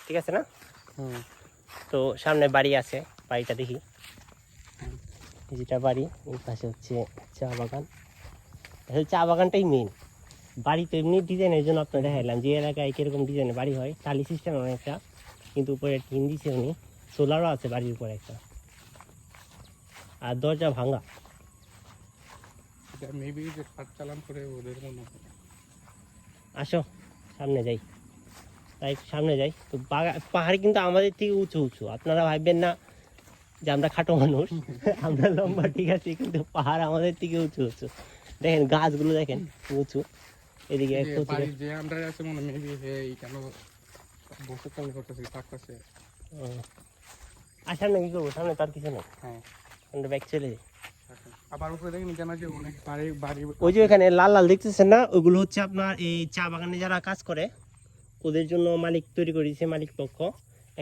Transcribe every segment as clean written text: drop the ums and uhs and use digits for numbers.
ঠিক আছে না? তো সামনে বাড়ি আছে, বাড়িটা দেখি। যেটা বাড়ি এই পাশে হচ্ছে চা বাগান। চা বাগানটাই মেন, বাড়ি তো এমনি ডিজাইনের জন্য আপনার দেখাইলাম যে এলাকায় কিরকম ডিজাইনের বাড়ি হয়, টালি সিস্টেম অনেকটা, কিন্তু উপরে টিন দিছে উনি, সোলারও আছে বাড়ির উপরে একটা, আর দরজা ভাঙা। আসো সামনে যাই, তাই সামনে যাই। তো পাহাড় কিন্তু আমাদের থেকে উঁচু উঁচু, আপনারা ভাববেন না যে আমরা খাটো মানুষ, আমরা লম্বা ঠিক আছে, কিন্তু পাহাড় আমাদের থেকে উঁচু উঁচু। দেখেন গাছগুলো দেখেন উঁচু, এদিকে আর সামনে কি করবো, সামনে তার কিছু নেই, আমরা ব্যাগ চলে যাই। ওই যে এখানে লাল লাল দেখতেছেন না, ওইগুলো হচ্ছে আপনার এই চা বাগানে যারা কাজ করে ওদের জন্য মালিক তৈরি করে দিয়েছে, মালিক পক্ষ।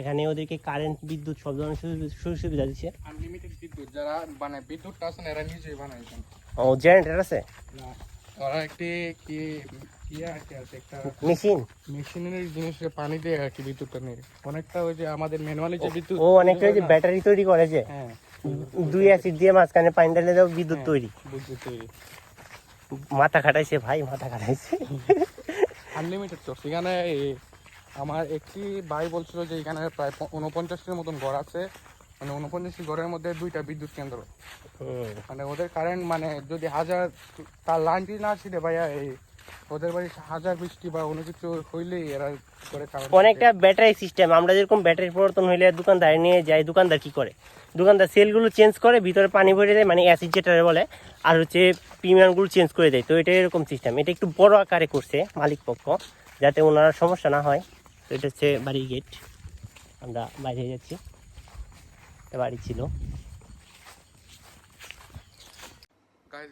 এখানে ওদেরকে কারেন্ট, বিদ্যুৎ সব ধরনের সুযোগ সুবিধা দিচ্ছে। আনলিমিটেড বিদ্যুৎ যারা মানে বিদ্যুৎটা আছে না এরা নিজেই বানাইছেন। ও জেনারেটর আছে না, ওরা একটি কি ইয়া আছে একটা মেশিনের জিনিসে পানি দিয়ে আর কি বিদ্যুৎটা নেই, অনেকটা ওই যে আমাদের ম্যানুয়ালি যে বিদ্যুৎ, ও অনেকটা ওই যে ব্যাটারি তৈরি করে, যে দুই অ্যাসিড দিয়ে মাঝখানে পানি ঢেলে দাও, বিদ্যুৎ তৈরি। মাথা খাটাইছে ভাই, মাথা খাটাইছে। Unlimited source. এখানে আমার একটি ভাই বলছিল যে এখানে প্রায় 49টির মতন ঘর আছে, মানে 49টি ঘরের মধ্যে 2টা বিদ্যুৎ কেন্দ্র। মানে ওদের কারেন্ট মানে যদি তার লাইনটি না ছিল ভাইয়া, এই ওদের বাড়ি 1000 বৃষ্টি বা অন্য কিছু হইলেই এরা করে কারেন্ট। অনেকটা ব্যাটারি সিস্টেম, আমরা যেরকম ব্যাটারি পরিবর্তন হইলে দোকানদার নিয়ে যাই, দোকানদার কি করে, দোকানদার সেলগুলো চেঞ্জ করে, ভিতরে পানি ভরে দেয়, মানে অ্যাসিড যেটা বলে, আর হচ্ছে প্রিমিয়ামগুলো চেঞ্জ করে দেয়। তো এটা এরকম সিস্টেম, এটা একটু বড় আকারে করছে মালিক পক্ষ, যাতে ওনার সমস্যা না হয়। তো এটা হচ্ছে বাড়ির গেট, আমরা বাইরে যাচ্ছি, এটা বাড়ি ছিল।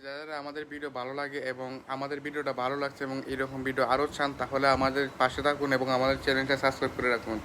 যারা আমাদের ভিডিও ভালো লাগে এবং আমাদের ভিডিওটা ভালো লাগছে এবং এরকম ভিডিও আরও চান, তাহলে আমাদের পাশে থাকুন এবং আমাদের চ্যানেলটা সাবস্ক্রাইব করে রাখুন।